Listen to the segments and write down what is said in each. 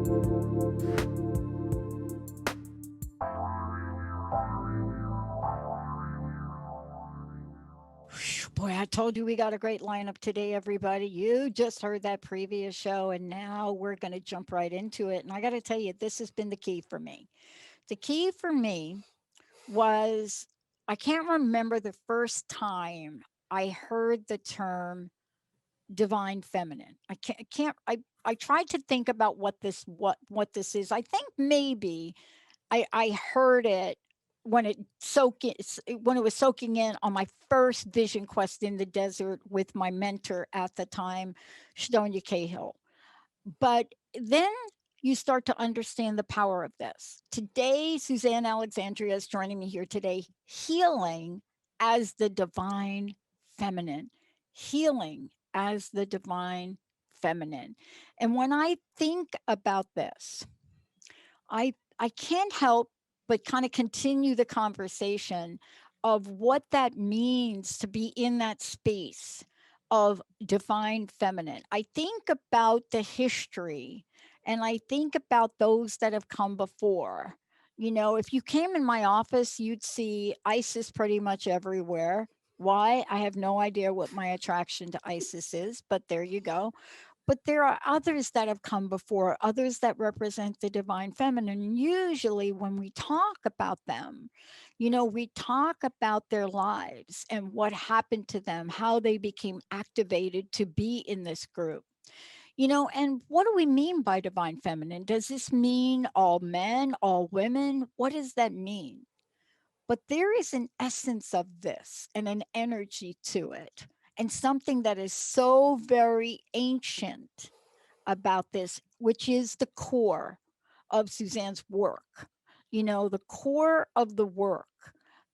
Boy, I told you we got a great lineup today, everybody. You just heard that previous show, and now we're going to jump right into it. And I got to tell you, this has been the key for me. The key for me was I can't remember the first time I heard the term divine feminine. I tried to think about what this is. I think maybe I heard it when when it was soaking in on my first vision quest in the desert with my mentor at the time, Shdonia Cahill. But then you start to understand the power of this. Today, Suzanne Alexandria is joining me here today, healing as the divine feminine, healing as the divine feminine. And when I think about this, I can't help but kind of continue the conversation of what that means to be in that space of divine feminine. I think about the history and I think about those that have come before. You know, if you came in my office, you'd see ISIS pretty much everywhere. Why? I have no idea what my attraction to ISIS is, but there you go. But there are others that have come before, others that represent the divine feminine. Usually, when we talk about them, you know, we talk about their lives and what happened to them, how they became activated to be in this group. You know, and what do we mean by divine feminine? Does this mean all men, all women? What does that mean? But there is an essence of this and an energy to it, and something that is so very ancient about this, which is the core of Suzanne's work. You know, the core of the work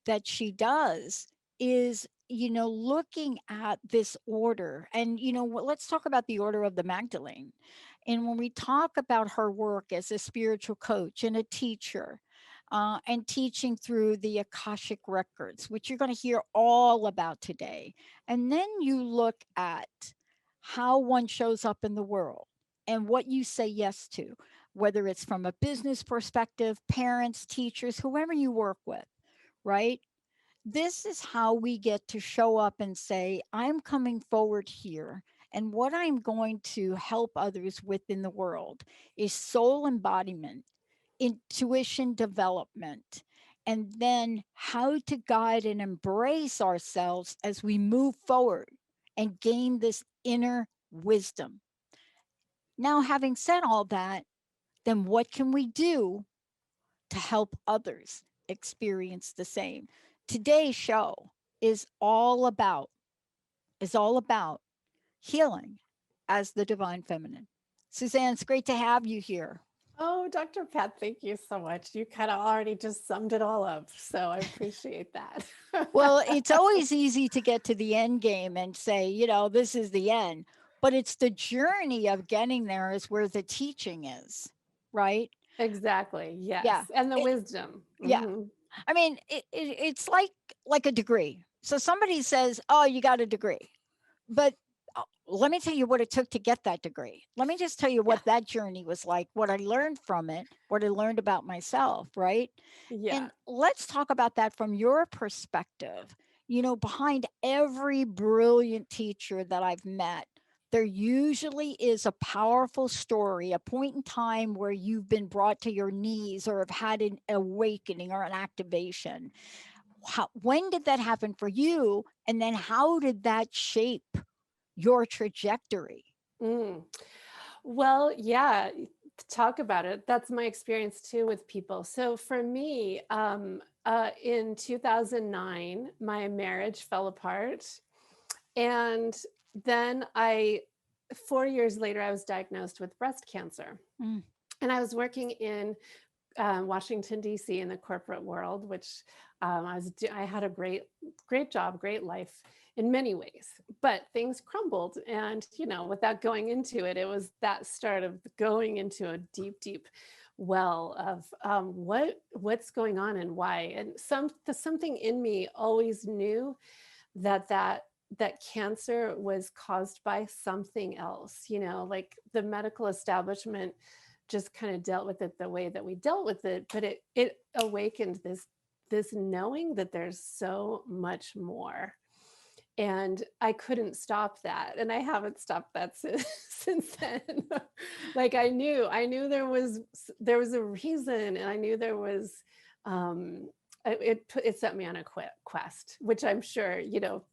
that she does is, you know, looking at this order. And, you know, let's talk about the order of the Magdalene. And when we talk about her work as a spiritual coach and a teacher, and teaching through the Akashic records, which you're going to hear all about today. And then you look at how one shows up in the world and what you say yes to, whether it's from a business perspective, parents, teachers, whoever you work with, right? This is how we get to show up and say, I'm coming forward here. And what I'm going to help others with in the world is soul embodiment, intuition development, and then how to guide and embrace ourselves as we move forward and gain this inner wisdom. Now, having said all that, then what can we do to help others experience the same? Today's show is all about is all about healing as the divine feminine. Suzanne, it's great to have you here. Oh, Dr. Pat, thank you so much. You kind of already just summed it all up. So I appreciate that. Well, it's always easy to get to the end game and say, you know, this is the end, but it's the journey of getting there is where the teaching is, right? Exactly. Yeah. Yes. And the It, wisdom. yeah. I mean, it's like a degree. So somebody says, "Oh, you got a degree," but let me tell you what it took to get that degree. Let me just tell you Yeah. what that journey was like, what I learned from it, what I learned about myself, right? Yeah. And let's talk about that from your perspective. You know, behind every brilliant teacher that I've met, there usually is a powerful story, a point in time where you've been brought to your knees or have had an awakening or an activation. When did that happen for you? And then how did that shape your trajectory? Mm. Well, yeah, talk about it. That's my experience too with people. So for me, in 2009, my marriage fell apart. And then 4 years later, I was diagnosed with breast cancer. Mm, And I was working in Washington D.C. in the corporate world, which I had a great job, great life in many ways, but things crumbled. And without going into it, it was that start of going into a deep well of what's going on and why. And something in me always knew that cancer was caused by something else. Like the medical establishment just kind of dealt with it the way that we dealt with it, but it awakened this knowing that there's so much more. And I couldn't stop that, and I haven't stopped that since then. Like there was a reason, and I knew there was it set me on a quest, which I'm sure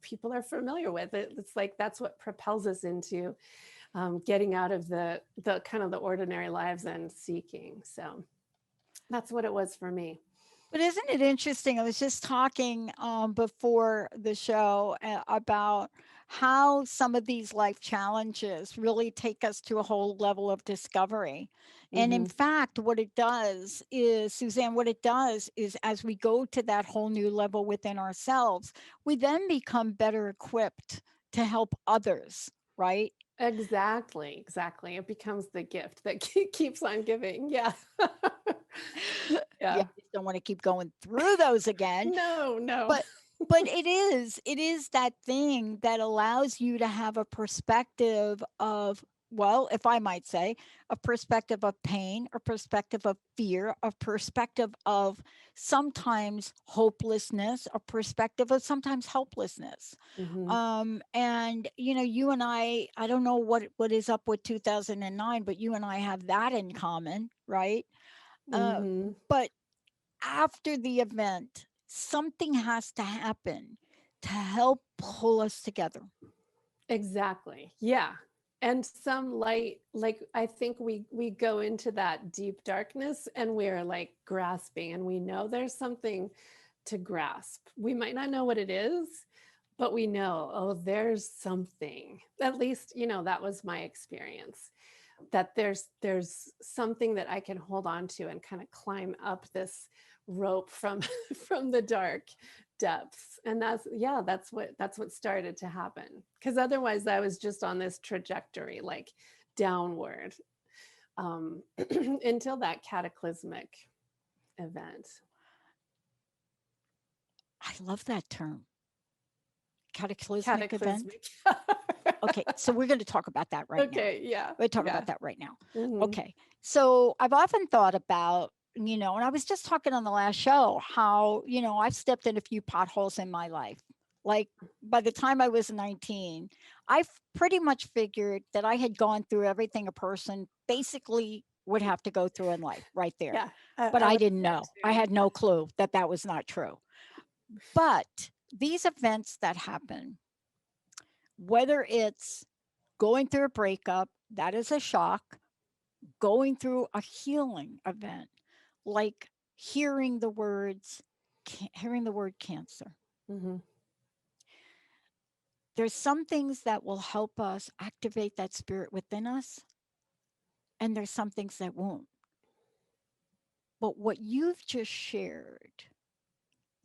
people are familiar with. It's like that's what propels us into getting out of the kind of the ordinary lives and seeking. So that's what it was for me. But isn't it interesting? I was just talking before the show about how some of these life challenges really take us to a whole level of discovery. And in Mm-hmm. fact, what it does is, Suzanne, what it does is as we go to that whole new level within ourselves, we then become better equipped to help others, right? Exactly, exactly. It becomes the gift that keeps on giving. Yeah. Yeah, Yeah. I just don't want to keep going through those again. No, no. But it is that thing that allows you to have a perspective of, well, if I might say, a perspective of pain, a perspective of fear, a perspective of sometimes hopelessness, a perspective of sometimes helplessness. Hmm. And you and I don't know what is up with 2009, but you and I have that in common, right? uh, Hmm. but after the event, something has to happen to help pull us together. Exactly. Yeah. And some light, like I think we go into that deep darkness and we're like grasping, and we know there's something to grasp. We might not know what it is, but we know, oh, there's something. At least, that was my experience. That there's something that I can hold on to and kind of climb up this rope from from the dark depths. And that's what started to happen, because otherwise I was just on this trajectory, like downward, um until that cataclysmic event. I love that term, cataclysmic event. Cataclysmic. Okay, so we're going to talk about that right now. Okay, yeah, We're talk yeah. about that right now. Hmm. Okay, so I've often thought about, and I was just talking on the last show how, I've stepped in a few potholes in my life. Like by the time I was 19, I've pretty much figured that I had gone through everything a person basically would have to go through in life right there. Yeah, But I I was didn't there know. I too. had no clue that that was not true. But these events that happen, whether it's going through a breakup, that is a shock, going through a healing event, like hearing the words, hearing the word cancer. Hmm. There's some things that will help us activate that spirit within us, and there's some things that won't. But what you've just shared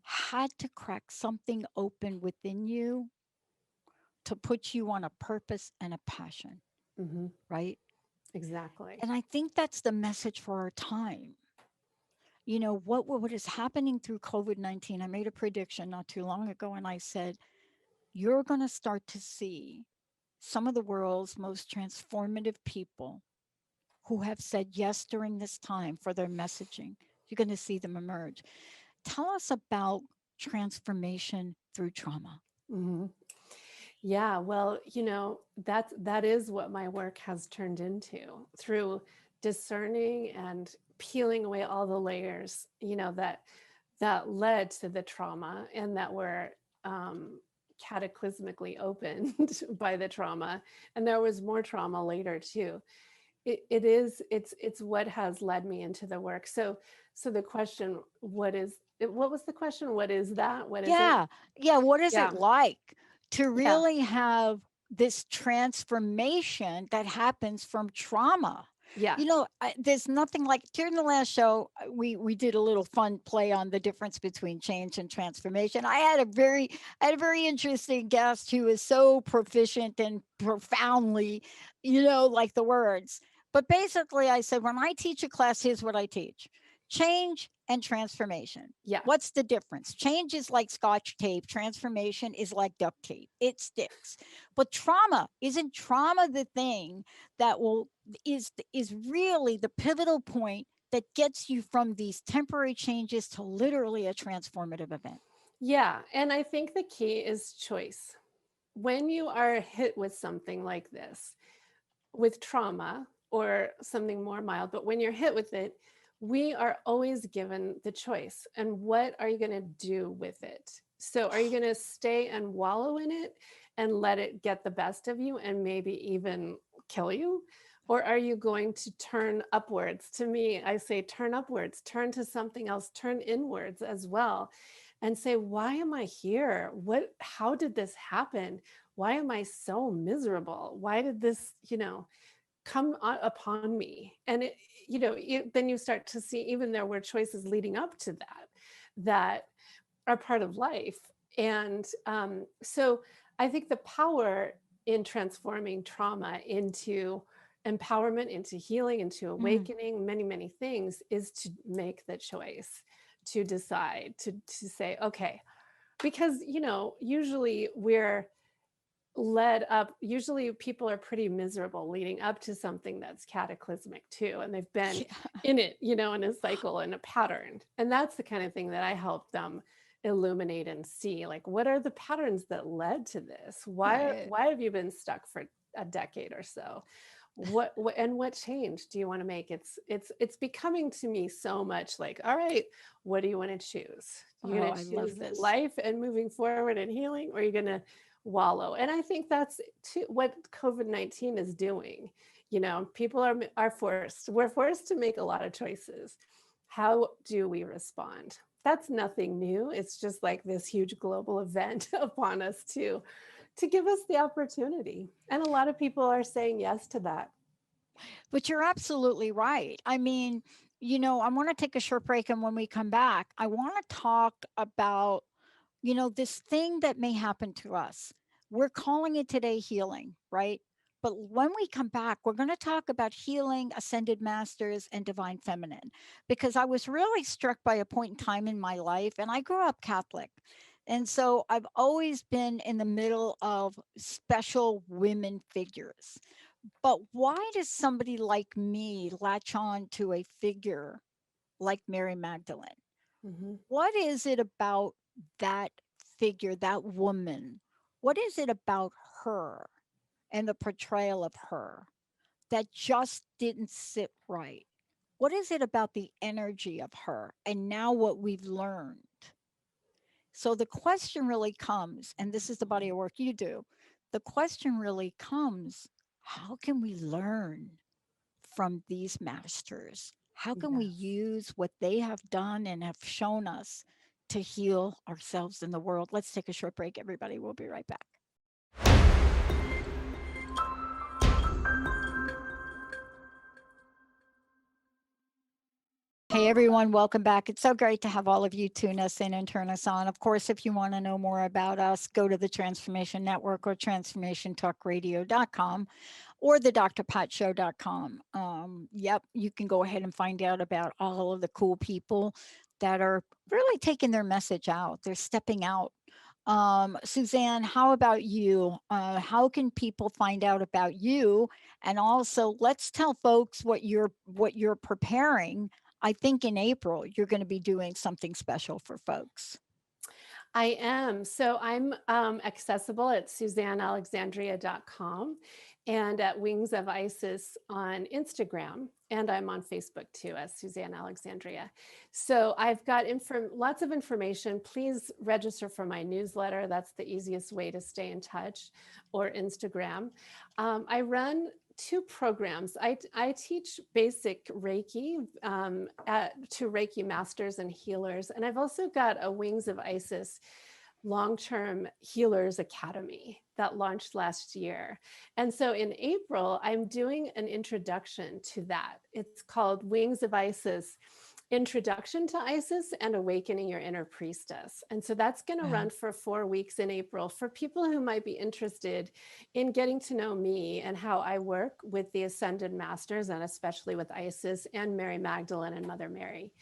had to crack something open within you to put you on a purpose and a passion, Hmm. right? Exactly. And I think that's the message for our time. What is happening through COVID-19? I made a prediction not too long ago, and I said, you're going to start to see some of the world's most transformative people who have said yes during this time for their messaging. You're going to see them emerge. Tell us about transformation through trauma. Hmm. Yeah, well, that is what my work has turned into, through discerning and peeling away all the layers, that led to the trauma, and that were cataclysmically opened by the trauma. And there was more trauma later too. It's what has led me into the work. So the question, what was the question? What is that? What is it? Yeah. Yeah. What is Yeah. it like to Yeah. really have this transformation that happens from trauma? Yeah. There's nothing like during the last show, we did a little fun play on the difference between change and transformation. I had a very interesting guest who is so proficient and profoundly, like the words. But basically, I said, when I teach a class, here's what I teach. Change and transformation. Yeah. What's the difference? Change is like scotch tape, transformation is like duct tape. It sticks. But trauma, isn't trauma the thing that will is really the pivotal point that gets you from these temporary changes to literally a transformative event? Yeah. And I think the key is choice. When you are hit with something like this, with trauma or something more mild, but when you're hit with it, we are always given the choice. And what are you going to do with it? So, are you going to stay and wallow in it and let it get the best of you and maybe even kill you? Or are you going to turn upwards? To me, I say turn upwards, turn to something else, turn inwards as well, and say, why am I here? How did this happen? Why am I so miserable? Why did this, come upon me? And then you start to see, even there were choices leading up to that are part of life. And so I think the power in transforming trauma into empowerment, into healing, into Mm, awakening, many, many things, is to make the choice, to decide, to say, okay, because usually we're led up, usually people are pretty miserable leading up to something that's cataclysmic too, and they've been yeah, in it, in a cycle and a pattern. And that's the kind of thing that I help them illuminate and see, like, what are the patterns that led to this? why right. why have you been stuck for a decade or so? What change do you want to make? It's becoming to me so much like, all right, what do you want to choose? You're Oh, going I to love choose this. life and moving forward and healing, or you're going to wallow. And I think that's what COVID-19 is doing. People are forced. We're forced to make a lot of choices. How do we respond? That's nothing new. It's just like this huge global event upon us to give us the opportunity. And a lot of people are saying yes to that. But you're absolutely right. I mean, I want to take a short break. And when we come back, I want to talk about, this thing that may happen to us. We're calling it today healing, right? But when we come back, we're going to talk about healing, ascended masters, and divine feminine, because I was really struck by a point in time in my life, and I grew up Catholic. And so I've always been in the middle of special women figures. But why does somebody like me latch on to a figure like Mary Magdalene? Mhm. What is it about that figure, that woman? What is it about her and the portrayal of her that just didn't sit right? What is it about the energy of her and now what we've learned? So the question really comes, and this is the body of work you do. The question really comes, how can we learn from these masters? How can we Yes. use what they have done and have shown us to heal ourselves in the world? Let's take a short break, everybody. We'll be right back. Hey everyone, welcome back. It's so great to have all of you tune us in and turn us on. Of course, if you want to know more about us, go to the Transformation Network or transformationtalkradio.com or the drpatshow.com. Yep, you can go ahead and find out about all of the cool people that are really taking their message out. They're stepping out. Suzanne, how about you? How can people find out about you? And also, let's tell folks what you're preparing. I think in April you're going to be doing something special for folks. I am. So I'm accessible at SuzanneAlexandria.com and at Wings of Isis on Instagram. And I'm on Facebook too as Suzanne Alexandria. So I've got lots of information. Please register for my newsletter. That's the easiest way to stay in touch, or Instagram. I run two programs. I teach basic Reiki to Reiki masters and healers. And I've also got a Wings of Isis long-term healers academy that launched last year. And so in April, I'm doing an introduction to that. It's called Wings of Isis, Introduction to Isis and Awakening Your Inner Priestess. And so that's going to Wow. run for 4 weeks in April for people who might be interested in getting to know me and how I work with the Ascended Masters, and especially with Isis and Mary Magdalene and Mother Mary.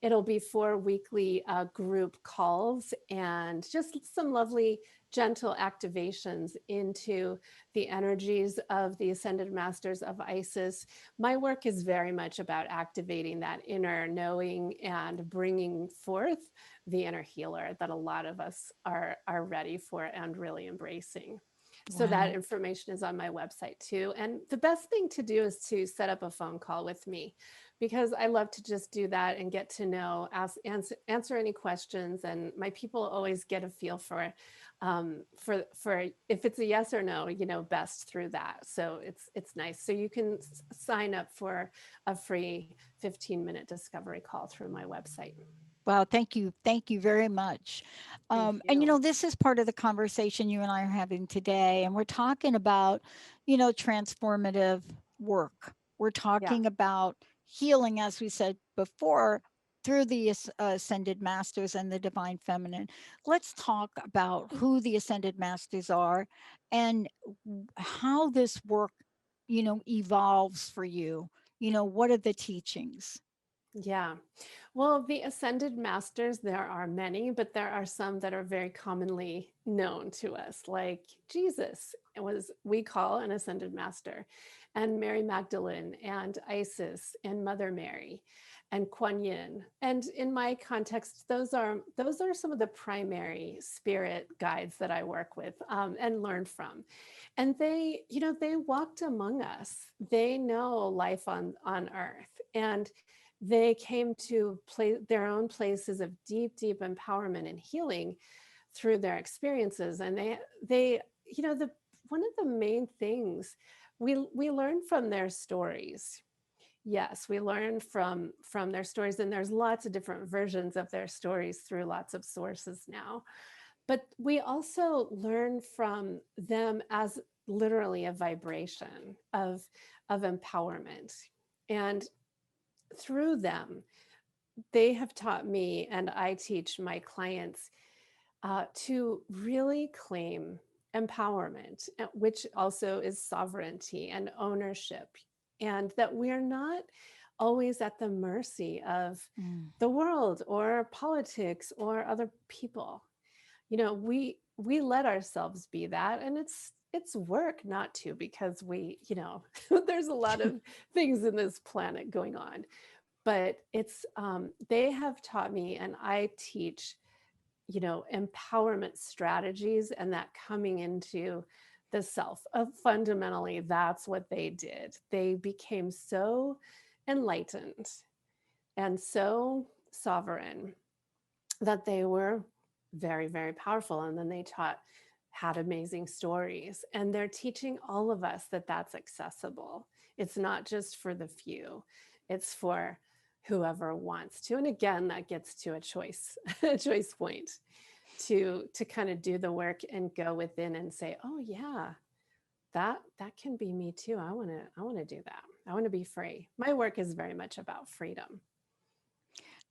It'll be 4 weekly group calls and just some lovely, gentle activations into the energies of the Ascended Masters of Isis. My work is very much about activating that inner knowing and bringing forth the inner healer that a lot of us are ready for and really embracing. So that Wow. information is on my website too. And the best thing to do is to set up a phone call with me, because I love to just do that and get to know, answer any questions. And my people always get a feel for if it's a yes or no, best through that. So it's nice. So you can sign up for a free 15-minute discovery call through my website. Wow, thank you. Thank you very much. Thank And you. this is part of the conversation you and I are having today. And we're talking about, transformative work. We're Yeah. talking about healing, as we said before, through the ascended masters and the divine feminine. Let's talk about who the ascended masters are and how this work, evolves for you. What are the teachings? Yeah. Well, the ascended masters, there are many, but there are some that are very commonly known to us, like Jesus was, we call an ascended master, and Mary Magdalene, and Isis, and Mother Mary, and Kuan Yin. And in my context, those are some of the primary spirit guides that I work with and learn from. And they walked among us. They know life on Earth, and they came to play their own places of deep, deep empowerment and healing through their experiences. And they, the one of the main things we learn from their stories. Yes, we learn from their stories, and there's lots of different versions of their stories through lots of sources now. But we also learn from them as literally a vibration of empowerment. And through them, they have taught me, and I teach my clients to really claim empowerment, which also is sovereignty and ownership, and that we're not always at the mercy of Mm. the world or politics or other people. We let ourselves be that, and it's work not to, because there's a lot of things in this planet going on. But they have taught me, and I teach, empowerment strategies, and that coming into the self. Fundamentally, that's what they did. They became so enlightened and so sovereign that they were very, very powerful. And then they had amazing stories. And they're teaching all of us that that's accessible. It's not just for the few, it's for whoever wants to. And again, that gets to a choice, a choice point to kind of do the work and go within and say, oh yeah, that can be me too. I want to do that. I want to be free. My work is very much about freedom.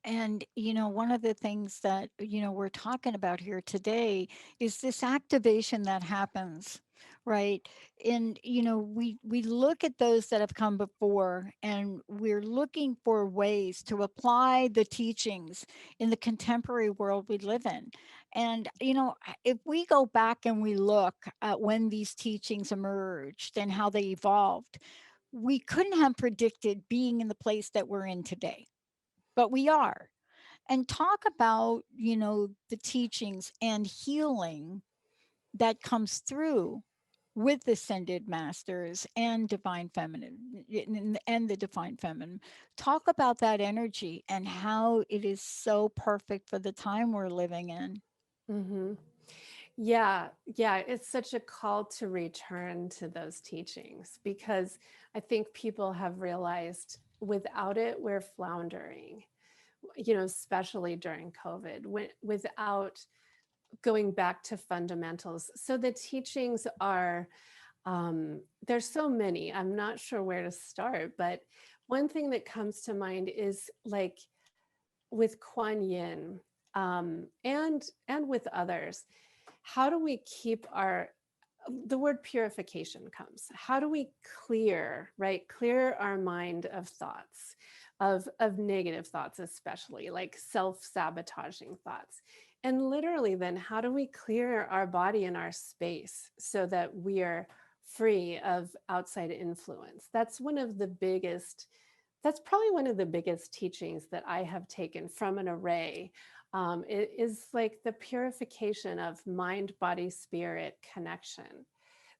And, one of the things that, we're talking about here today is this activation that happens, right? And, we look at those that have come before and we're looking for ways to apply the teachings in the contemporary world we live in. And, if we go back and we look at when these teachings emerged and how they evolved, we couldn't have predicted being in the place that we're in today, but we are. And talk about, the teachings and healing that comes through with ascended masters and divine feminine and the divine feminine. Talk about that energy and how it is so perfect for the time we're living in. Hmm. Yeah, yeah, it's such a call to return to those teachings, because I think people have realized without it, we're floundering, especially during COVID, without going back to fundamentals. So the teachings are, there's so many, I'm not sure where to start, but one thing that comes to mind is like with Kuan Yin, and with others, how do we keep our, the word purification comes. How do we clear, right? Clear our mind of thoughts, of negative thoughts, especially like self-sabotaging thoughts. And literally, then, how do we clear our body and our space so that we are free of outside influence? That's one of the biggest, that's probably one of the biggest teachings that I have taken from an array. It is like the purification of mind, body, spirit connection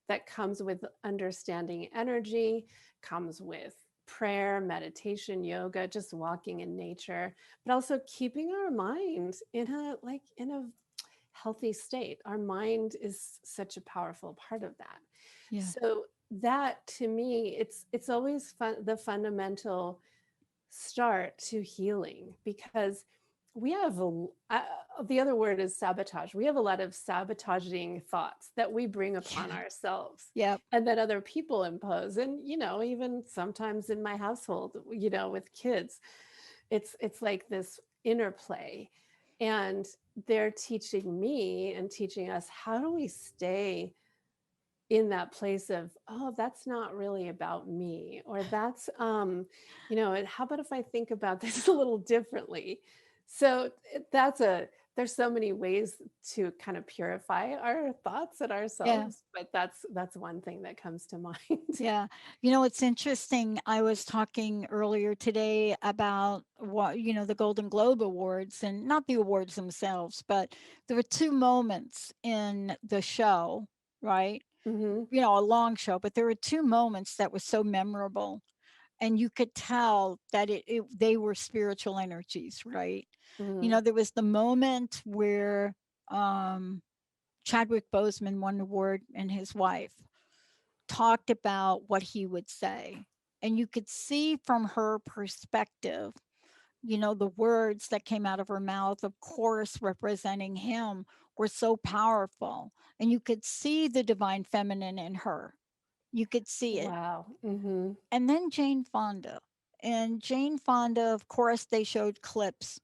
that comes with understanding energy, comes with prayer, meditation, yoga, just walking in nature, but also keeping our mind in a, like, in a healthy state. Our mind is such a powerful part of that. Yeah. So that, to me, it's always the fundamental start to healing, because we have the other word is sabotage. We have a lot of sabotaging thoughts that we bring upon Yeah. ourselves Yep. and that other people impose. And, even sometimes in my household, with kids, it's like this interplay. And they're teaching me and teaching us, how do we stay in that place of, oh, that's not really about me, or that's how about if I think about this a little differently? So that's a, there's so many ways to kind of purify our thoughts and Yeah. ourselves, but that's one thing that comes to mind. Yeah. It's interesting. I was talking earlier today about the Golden Globe Awards, and not the awards themselves, but there were two moments in the show, right? Hmm. A long show, but there were two moments that were so memorable. And you could tell that they were spiritual energies, right? Hmm. There was the moment where um, Chadwick Boseman won the award and his wife talked about what he would say. And you could see from her perspective, the words that came out of her mouth, of course, representing him, were so powerful. And you could see the divine feminine in her. You could see it. Wow. Hmm. And then Jane Fonda. And Jane Fonda, of course, they showed clips,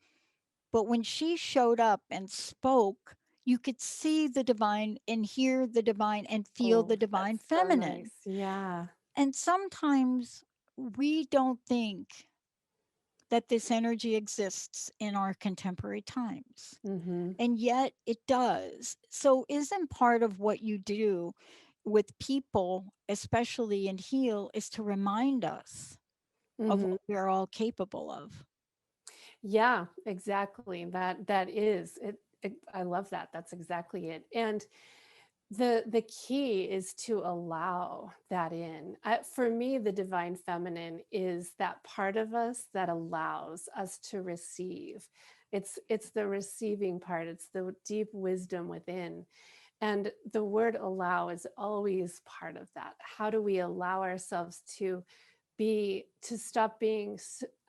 but when she showed up and spoke, you could see the divine and hear the divine and feel the Oh, divine that's so feminine. nice. Yeah. And sometimes we don't think that this energy exists in our contemporary times. Hmm. And yet it does. So, isn't part of what you do with people, especially in Heal, is to remind us of Hmm. what we're all capable of? Yeah, exactly. That is it. I love that. That's exactly it. And the key is to allow that in. For me, the divine feminine is that part of us that allows us to receive. It's the receiving part. It's the deep wisdom within. And the word allow is always part of that. How do we allow ourselves to stop being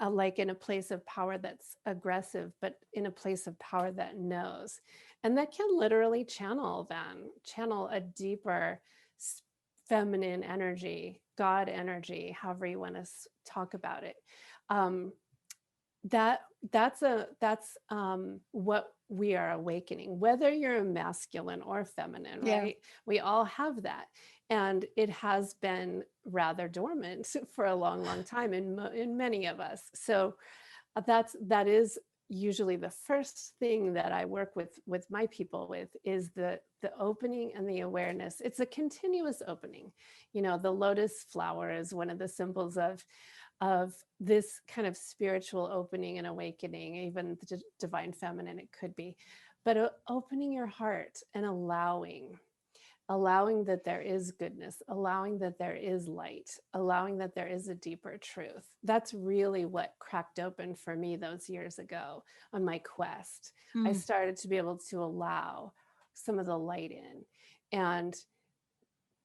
like in a place of power that's aggressive, but in a place of power that knows? And that can literally channel a deeper feminine energy, God energy, however you want to talk about it. um, that that's what we are awakening, whether you're masculine or feminine, Yeah. right? We all have that, and it has been rather dormant for a long, long time in many of us. So that is usually the first thing that I work with my people with, is the opening and the awareness. It's a continuous opening. The lotus flower is one of the symbols of this kind of spiritual opening and awakening, even the divine feminine, it could be. But opening your heart and allowing that there is goodness, allowing that there is light, allowing that there is a deeper truth. That's really what cracked open for me those years ago on my quest. I Mm. started to be able to allow some of the light in. And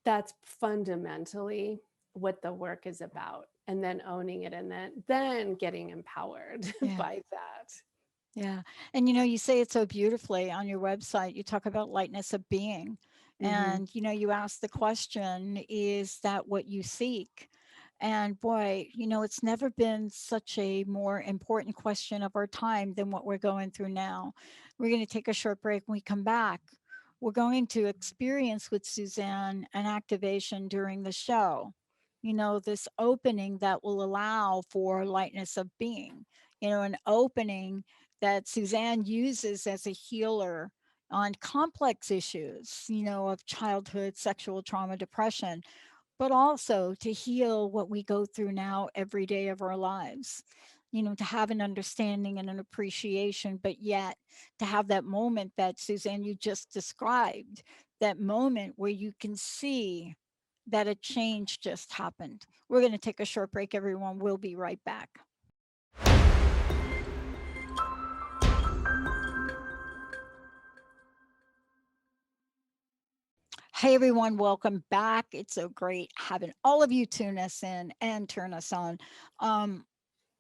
that's fundamentally what the work is about. And then owning it, and then getting empowered Yeah. by that. Yeah. And you say it so beautifully on your website. You talk about lightness of being. Hmm. And you ask the question, is that what you seek? And boy, it's never been such a more important question of our time than what we're going through now. We're going to take a short break. When we come back, we're going to experience with Suzanne an activation during the show. This opening that will allow for lightness of being, an opening that Suzanne uses as a healer on complex issues, of childhood, sexual trauma, depression, but also to heal what we go through now every day of our lives. To have an understanding and an appreciation, but yet to have that moment that Suzanne, you just described, that moment where you can see that a change just happened. We're going to take a short break, everyone. We'll be right back. Hey everyone, welcome back. It's so great having all of you tune us in and turn us on. Um,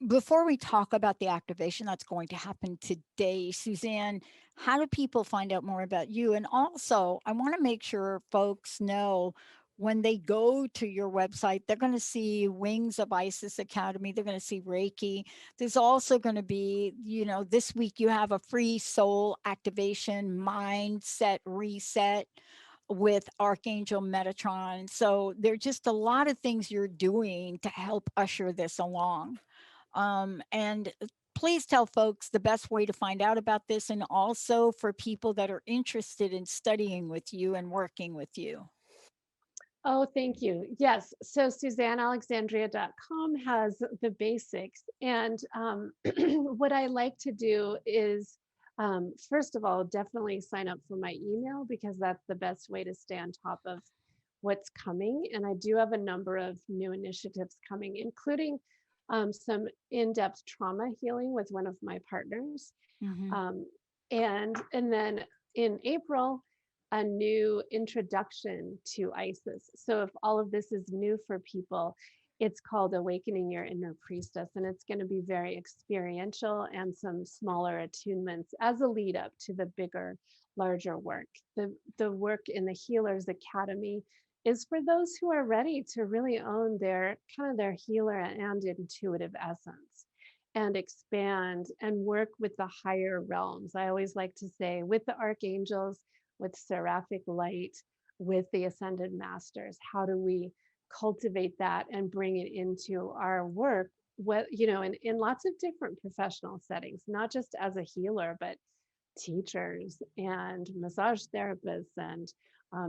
Before we talk about the activation that's going to happen today, Suzanne, how do people find out more about you? And also, I want to make sure folks know when they go to your website, they're going to see Wings of Isis Academy, they're going to see Reiki. There's also going to be, this week you have a free soul activation mindset reset with Archangel Metatron. So there's just a lot of things you're doing to help usher this along. And please tell folks the best way to find out about this, and also for people that are interested in studying with you and working with you. Oh, thank you. Yes. So SuzanneAlexandria.com has the basics. And what I like to do is, first of all, definitely sign up for my email because that's the best way to stay on top of what's coming. And I do have a number of new initiatives coming, including some in depth trauma healing with one of my partners. Hmm. Um, and then in April, a new introduction to Isis. So if all of this is new for people, it's called Awakening Your Inner Priestess, and it's going to be very experiential and some smaller attunements as a lead up to the bigger, larger work. The work in the Healers Academy is for those who are ready to really own their kind of their healer and intuitive essence and expand and work with the higher realms. I always like to say with the archangels, with seraphic light, with the ascended masters. How do we cultivate that and bring it into our work? What, in lots of different professional settings, not just as a healer, but teachers and massage therapists and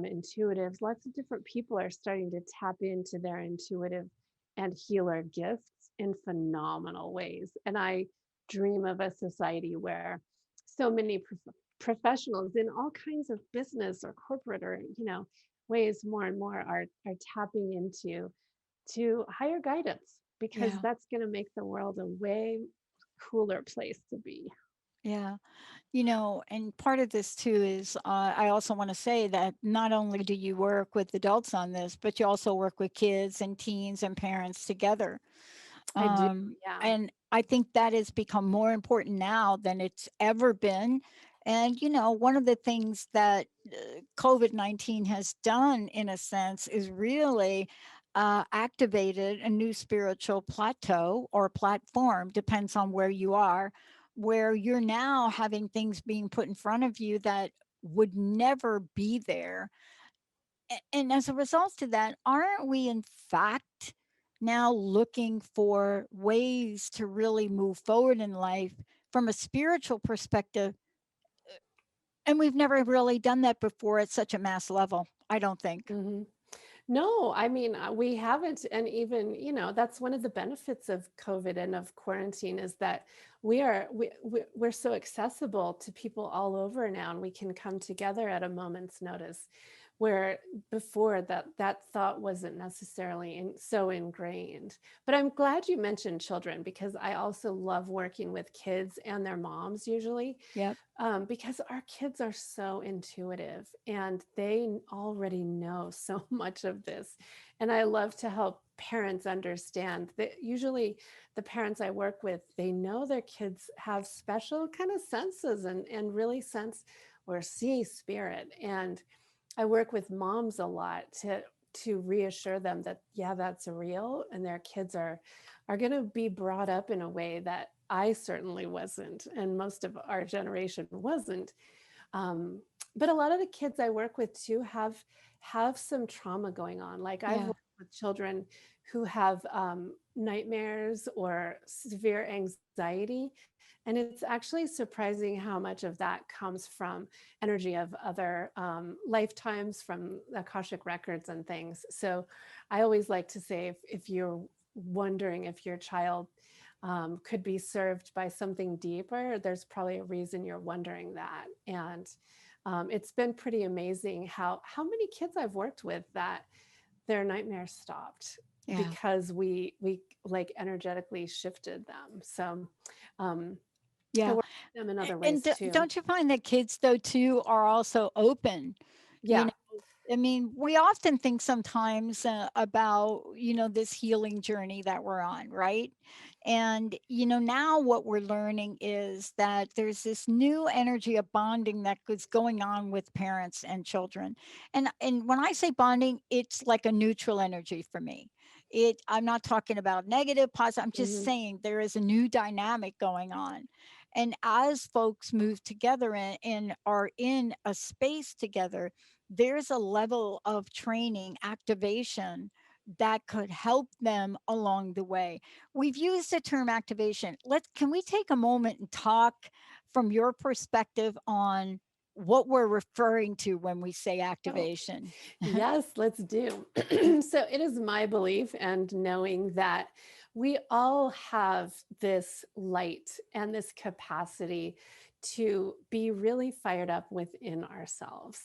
intuitives. Lots of different people are starting to tap into their intuitive and healer gifts in phenomenal ways. And I dream of a society where so many professionals in all kinds of business or corporate or ways more and more are tapping into to higher guidance because Yeah. that's going to make the world a way cooler place to be. Yeah. And part of this too is I also want to say that not only do you work with adults on this, but you also work with kids and teens and parents together. I do, yeah. And I think that has become more important now than it's ever been. And, one of the things that COVID-19 has done, in a sense, is really activated a new spiritual plateau or platform, depends on where you are, where you're now having things being put in front of you that would never be there. And as a result to that, aren't we in fact now looking for ways to really move forward in life from a spiritual perspective? And we've never really done that before at such a mass level, I don't think. Mhm. No, I mean, we haven't. And even, that's one of the benefits of COVID and of quarantine is that we're so accessible to people all over now, and we can come together at a moment's notice, where before that thought wasn't necessarily so ingrained. But I'm glad you mentioned children because I also love working with kids and their moms usually, Yep. because our kids are so intuitive and they already know so much of this. And I love to help parents understand that usually the parents I work with, they know their kids have special kind of senses and really sense or see spirit. And I work with moms a lot to reassure them that, yeah, that's real, and their kids are going to be brought up in a way that I certainly wasn't, and most of our generation wasn't. um, but a lot of the kids I work with too have some trauma going on. Like, I've Yeah. worked with children who have nightmares or severe anxiety, and it's actually surprising how much of that comes from energy of other lifetimes, from Akashic records and things. So I always like to say, if you're wondering if your child could be served by something deeper, there's probably a reason you're wondering that. And it's been pretty amazing how many kids I've worked with that their nightmares stopped Yeah. because we like energetically shifted them. So um, I Yeah. work with them in other And ways too. don't you find that kids though too are also open? You Yeah. know, I mean, we often think sometimes about, this healing journey that we're on, right? And, now what we're learning is that there's this new energy of bonding that is going on with parents and children. And when I say bonding, it's like a neutral energy for me. I'm not talking about negative, positive. I'm just Hmm. saying there is a new dynamic going on. And as folks move together and are in a space together, there's a level of training, activation that could help them along the way. We've used the term activation. Can we take a moment and talk from your perspective on what we're referring to when we say Oh, activation? yes, let's do. So it is my belief and knowing that we all have this light and this capacity to be really fired up within ourselves.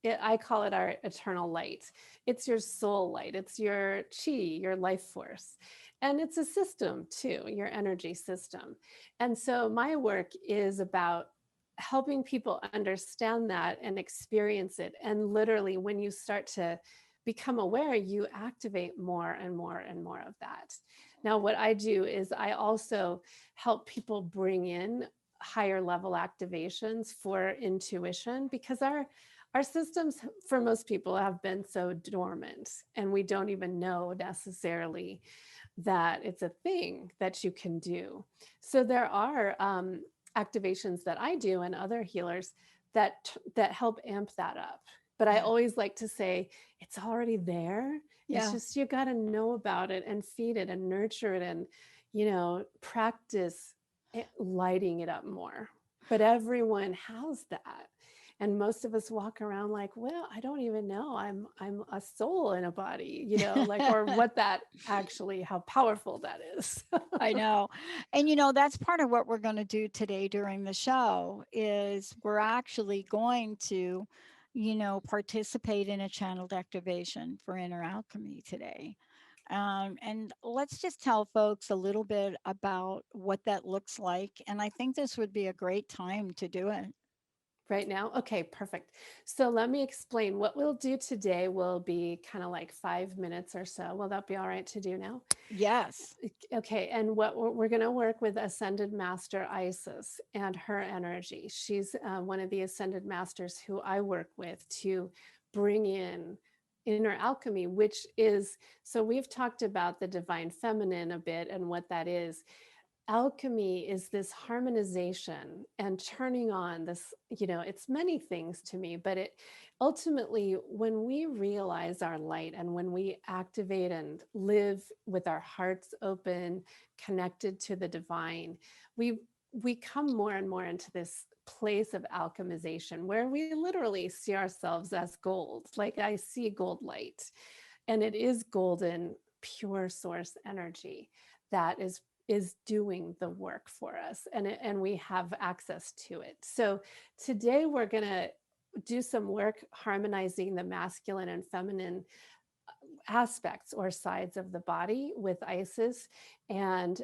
I call it our eternal light. It's your soul light. It's your chi, your life force. And it's a system too, your energy system. And so my work is about helping people understand that and experience it. And literally, when you start to become aware, you activate more and more and more of that. Now, what I do is I also help people bring in higher level activations for intuition, because our systems for most people have been so dormant, and we don't even know necessarily that it's a thing that you can do. So there are activations that I do and other healers that help amp that up. But I Yeah. always like to say it's already there. It's Yeah. just you got to know about it and feed it and nurture it, and practice lighting it up more. But everyone has that. And most of us walk around like, well, I don't even know. I'm a soul in a body, like, or what that actually, how powerful that is. I know. And that's part of what we're going to do today during the show is we're actually going to, participate in a channeled activation for inner alchemy today. And let's just tell folks a little bit about what that looks like. And I think this would be a great time to do it. Right now? Okay, perfect. So let me explain. What we'll do today will be kind of like 5 minutes or so. Will that be all right to do now? Yes. Okay, and what we're going to work with Ascended Master Isis and her energy. She's one of the Ascended Masters who I work with to bring in inner alchemy, which is, so we've talked about the divine feminine a bit and what that is. Alchemy is this harmonization and turning on this, it's many things to me, but it ultimately, when we realize our light and when we activate and live with our hearts open, connected to the divine, we come more and more into this place of alchemization where we literally see ourselves as gold. Like, I see gold light, and it is golden, pure source energy that is doing the work for us, and we have access to it. So today we're going to do some work harmonizing the masculine and feminine aspects or sides of the body with Isis, and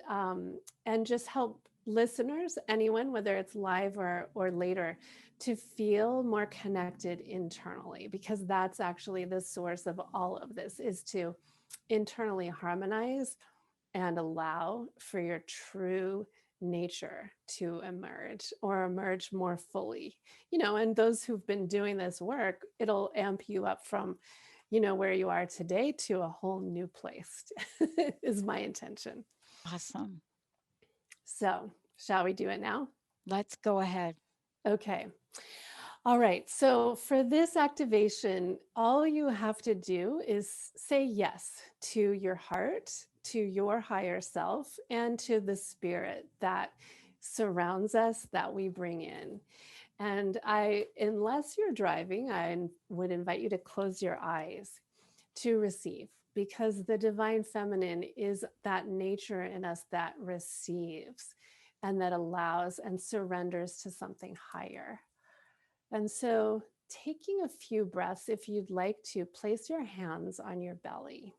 just help listeners, anyone, whether it's live or later, to feel more connected internally, because that's actually the source of all of this, is to internally harmonize and allow for your true nature to emerge, or emerge more fully. And those who've been doing this work, it'll amp you up from where you are today to a whole new place is my intention. Awesome. So, shall we do it now? Let's go ahead. Okay. All right. So, for this activation, all you have to do is say yes to your heart, to your higher self, and to the spirit that surrounds us that we bring in. And unless you're driving, I would invite you to close your eyes to receive, because the divine feminine is that nature in us that receives and that allows and surrenders to something higher. And so, taking a few breaths, if you'd like to place your hands on your belly,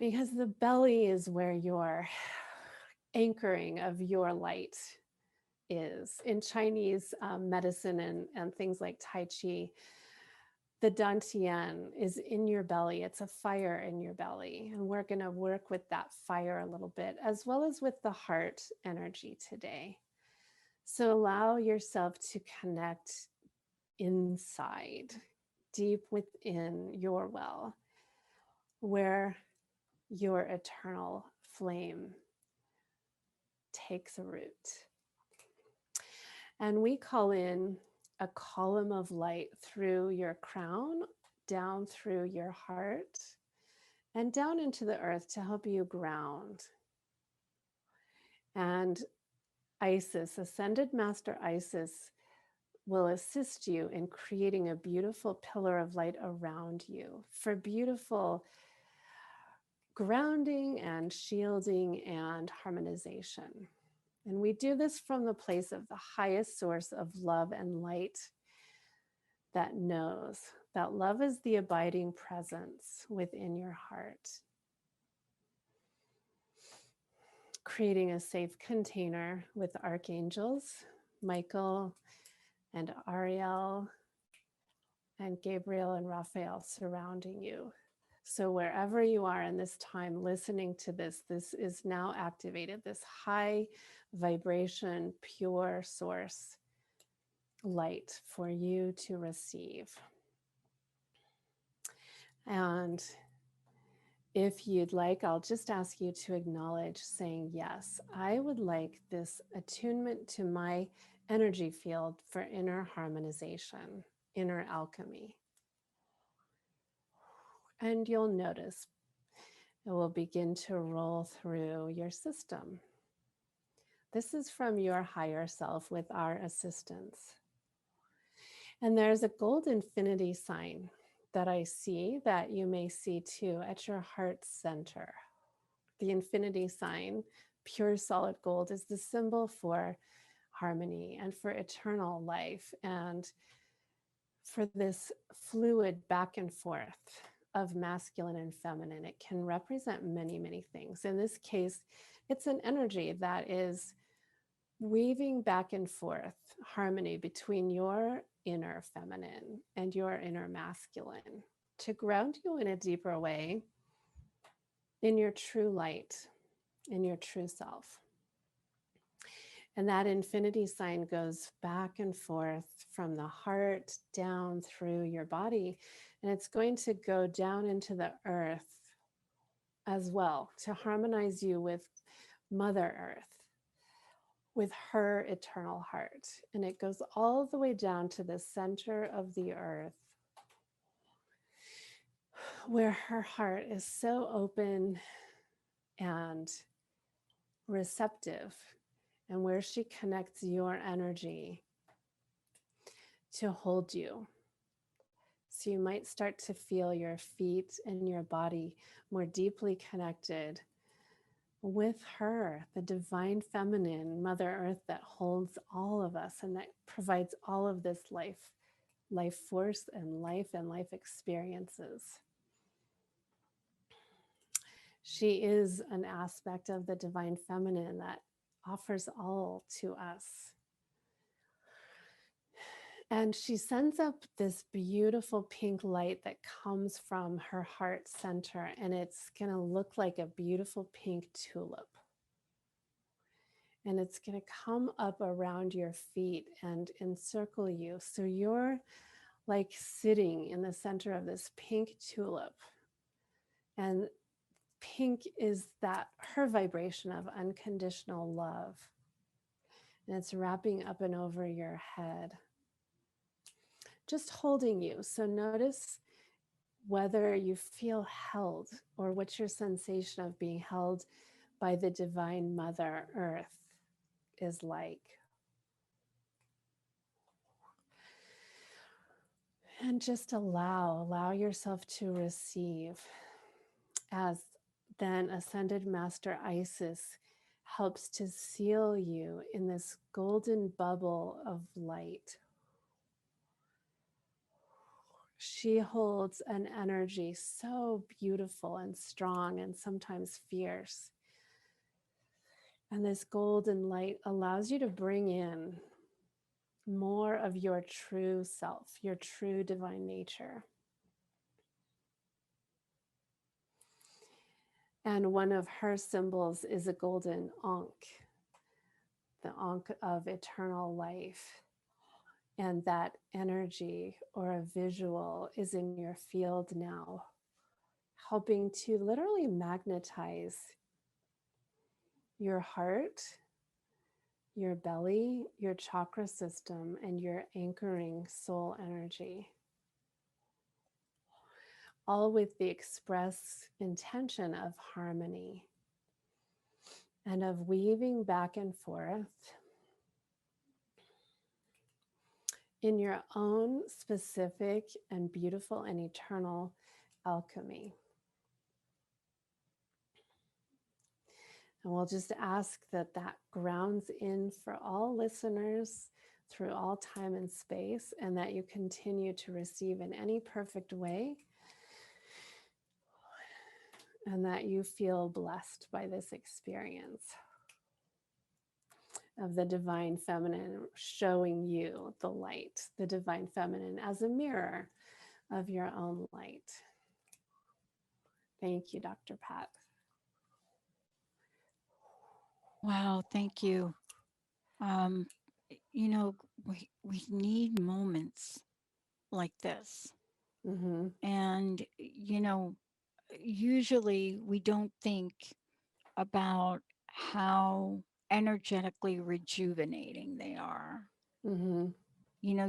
because the belly is where your anchoring of your light is. In Chinese medicine and things like Tai Chi, the dantian is in your belly. It's a fire in your belly. And we're going to work with that fire a little bit, as well as with the heart energy today. So allow yourself to connect inside, deep within your well, where your eternal flame takes a root. And we call in a column of light through your crown, down through your heart, and down into the earth to help you ground. And Isis, Ascended Master Isis, will assist you in creating a beautiful pillar of light around you for beautiful grounding and shielding and harmonization. And we do this from the place of the highest source of love and light that knows that love is the abiding presence within your heart. Creating a safe container with archangels, Michael and Ariel and Gabriel and Raphael surrounding you. So wherever you are in this time listening to this, this is now activated, this high vibration, pure source light for you to receive. And if you'd like, I'll just ask you to acknowledge saying, yes, I would like this attunement to my energy field for inner harmonization, inner alchemy. And you'll notice it will begin to roll through your system. This is from your higher self with our assistance. And there's a gold infinity sign that I see that you may see too at your heart center. The infinity sign, pure solid gold, is the symbol for harmony and for eternal life and for this fluid back and forth of masculine and feminine. It can represent many, many things. In this case, it's an energy that is weaving back and forth harmony between your inner feminine and your inner masculine to ground you in a deeper way in your true light, in your true self. And that infinity sign goes back and forth from the heart down through your body. And it's going to go down into the earth as well to harmonize you with Mother Earth, with her eternal heart. And it goes all the way down to the center of the earth, where her heart is so open and receptive, and where she connects your energy to hold you. So you might start to feel your feet and your body more deeply connected with her, the divine feminine, Mother Earth that holds all of us and that provides all of this life force and life experiences. She is an aspect of the divine feminine that offers all to us. And she sends up this beautiful pink light that comes from her heart center, and it's going to look like a beautiful pink tulip. And it's going to come up around your feet and encircle you. So you're like sitting in the center of this pink tulip. And pink is that her vibration of unconditional love. And it's wrapping up and over your head, just holding you. So notice whether you feel held or what's your sensation of being held by the divine Mother Earth is like. And just allow yourself to receive as then Ascended Master Isis helps to seal you in this golden bubble of light. She holds an energy so beautiful and strong and sometimes fierce. And this golden light allows you to bring in more of your true self, your true divine nature. And one of her symbols is a golden Ankh, the Ankh of eternal life. And that energy or a visual is in your field now, helping to literally magnetize your heart, your belly, your chakra system, and your anchoring soul energy, all with the express intention of harmony and of weaving back and forth in your own specific and beautiful and eternal alchemy. And we'll just ask that that grounds in for all listeners through all time and space, and that you continue to receive in any perfect way, and that you feel blessed by this experience of the divine feminine showing you the light, the divine feminine as a mirror of your own light. Thank you, Dr. Pat. Wow, thank you. Um, you know, we need moments like this. Mm-hmm. And, usually we don't think about how energetically rejuvenating they are, Mm-hmm.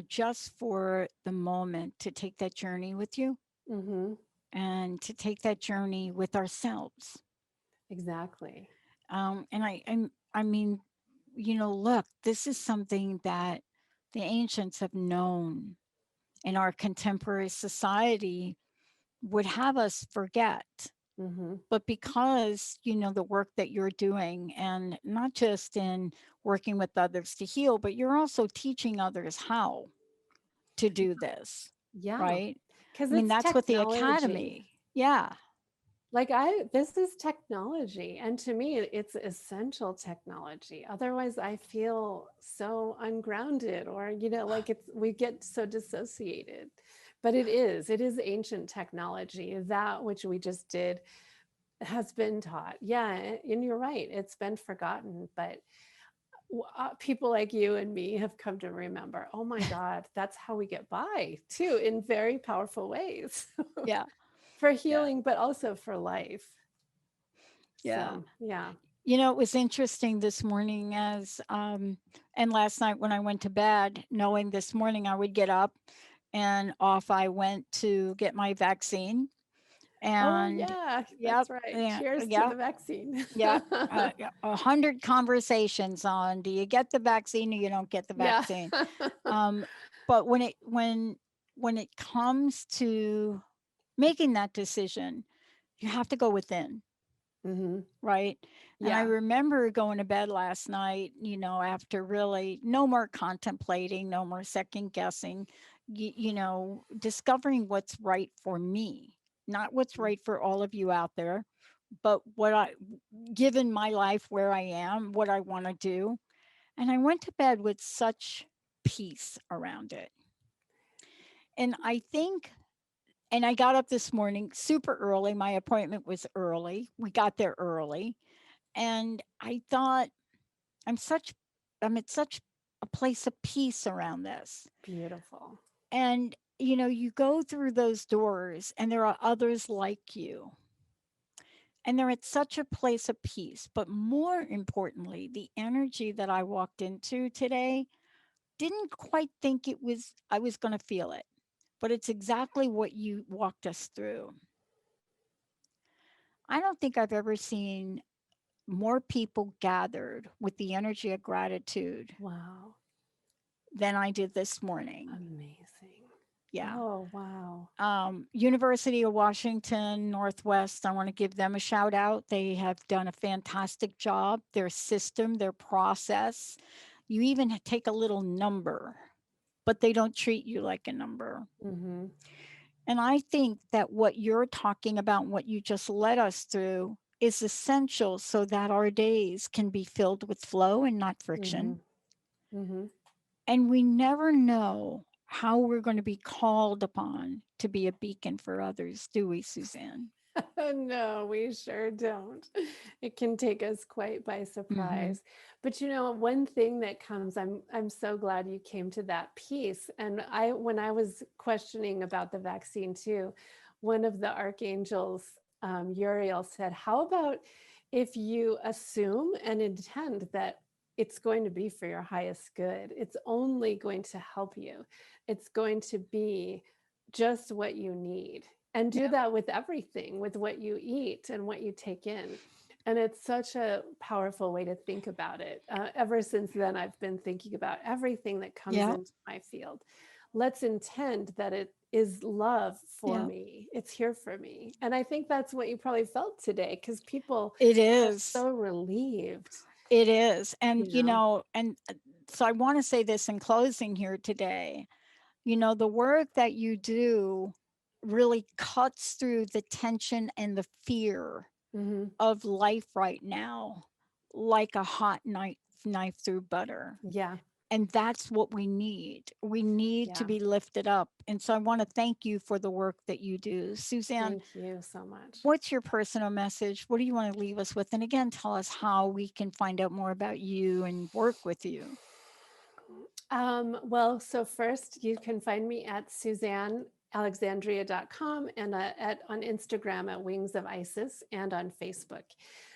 just for the moment to take that journey with you Mm-hmm. and to take that journey with ourselves. Exactly. I mean, look, this is something that the ancients have known, and our contemporary society would have us forget. Mm-hmm. But because, the work that you're doing, and not just in working with others to heal, but you're also teaching others how to do this, Yeah, right? because I mean, it's that's what the technology. academy. Yeah. Like this is technology, and to me it's essential technology. Otherwise I feel so ungrounded, or like it's, we get so dissociated. But it is ancient technology. That which we just did has been taught. Yeah, and you're right, it's been forgotten, but people like you and me have come to remember, oh my God, that's how we get by too, in very powerful ways. Yeah. For Yeah. healing, but also for life. Yeah. So, yeah. It was interesting this morning and last night when I went to bed, knowing this morning I would get up, and off I went to get my vaccine. Oh, And yeah, yep, that's right. yeah, Cheers to yep, the vaccine. yep. Yeah, 100 conversations on, do you get the vaccine or you don't get the Yeah. vaccine? Um, but when it comes to making that decision, you have to go within, Hmm. right? And I Yeah. remember going to bed last night, after really no more contemplating, no more second guessing, discovering what's right for me, not what's right for all of you out there, but given my life where I am, what I want to do. And I went to bed with such peace around it. And I think, and I got up this morning super early. My appointment was early. We got there early. And I thought, I'm such, I'm at such a place of peace around this. Beautiful. And you go through those doors and there are others like you. And they're at such a place of peace. But more importantly, the energy that I walked into today didn't quite think I was going to feel it. But it's exactly what you walked us through. I don't think I've ever seen more people gathered with the energy of gratitude Wow. than I did this morning. Amazing. Yeah. Oh, wow. University of Washington Northwest, I want to give them a shout out. They have done a fantastic job. Their system, their process. You even take a little number, but they don't treat you like a number. Mm-hmm. And I think that what you're talking about, what you just led us through, is essential so that our days can be filled with flow and not Mm-hmm. friction. Mm-hmm. And we never know how we're going to be called upon to be a beacon for others, do we, Suzanne? No, we sure don't. It can take us quite by Mm-hmm. surprise. But one thing that comes, I'm so glad you came to that piece. And when I was questioning about the vaccine too, one of the archangels, Uriel, said, "How about if you assume and intend that it's going to be for your highest good? It's only going to help you. It's going to be just what you need." And do Yep. that with everything, with what you eat and what you take in. And it's such a powerful way to think about it. Ever since then, I've been thinking about everything that comes Yep. into my field. Let's intend that it is love for Yep. me. It's here for me. And I think that's what you probably felt today because people It are is. so relieved, It is. you And, know. so I want to say this in closing here today. The work that you do really cuts through the tension and the fear Hmm. of life right now like a hot knife through butter. Yeah. And that's what we need. We need to Yeah. be lifted up. And so I want to thank you for the work that you do. Suzanne, Thank you so much. what's your personal message? What do you want to leave us with? And again, tell us how we can find out more about you and work with you. Well, so first you can find me at SuzanneAlexandria.com and on Instagram at Wings of Isis and on Facebook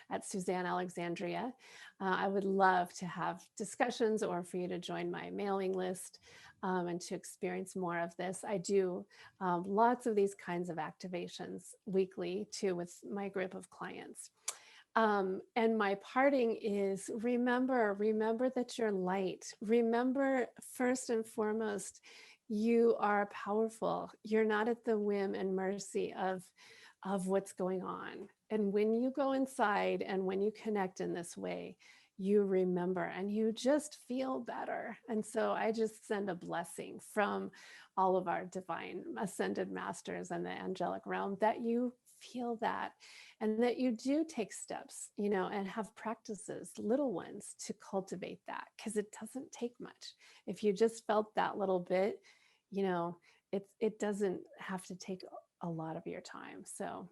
at Suzanne Alexandria. I would love to have discussions or for you to join my mailing list and to experience more of this. I do lots of these kinds of activations weekly too with my group of clients. And my parting is remember that you're light. Remember, first and foremost, you are powerful. You're not at the whim and mercy of what's going on. And when you go inside and when you connect in this way, you remember and you just feel better. And so I just send a blessing from all of our divine ascended masters and the angelic realm that you feel that and that you do take steps, and have practices, little ones to cultivate that because it doesn't take much. If you just felt that little bit, you know, it doesn't have to take a lot of your time. So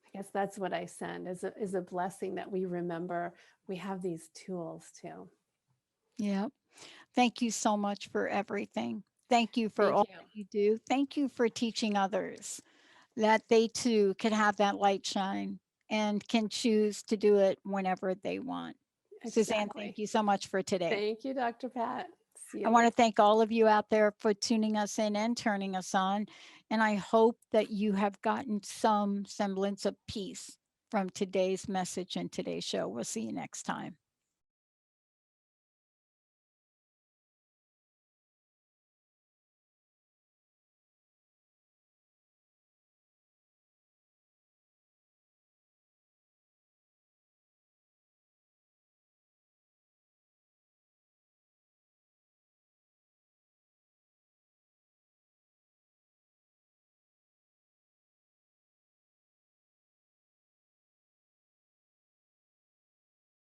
I guess that's what I send is a blessing that we remember we have these tools too. Yeah. Thank you so much for everything. Thank you for Thank all you. that you do. Thank you for teaching others that they too can have that light shine and can choose to do it whenever they want. Suzanne, thank Exactly. you so much for today. Thank you, Dr. Pat. See I you want to later. thank all of you out there for tuning us in and turning us on. And I hope that you have gotten some semblance of peace from today's message and today's show. We'll see you next time.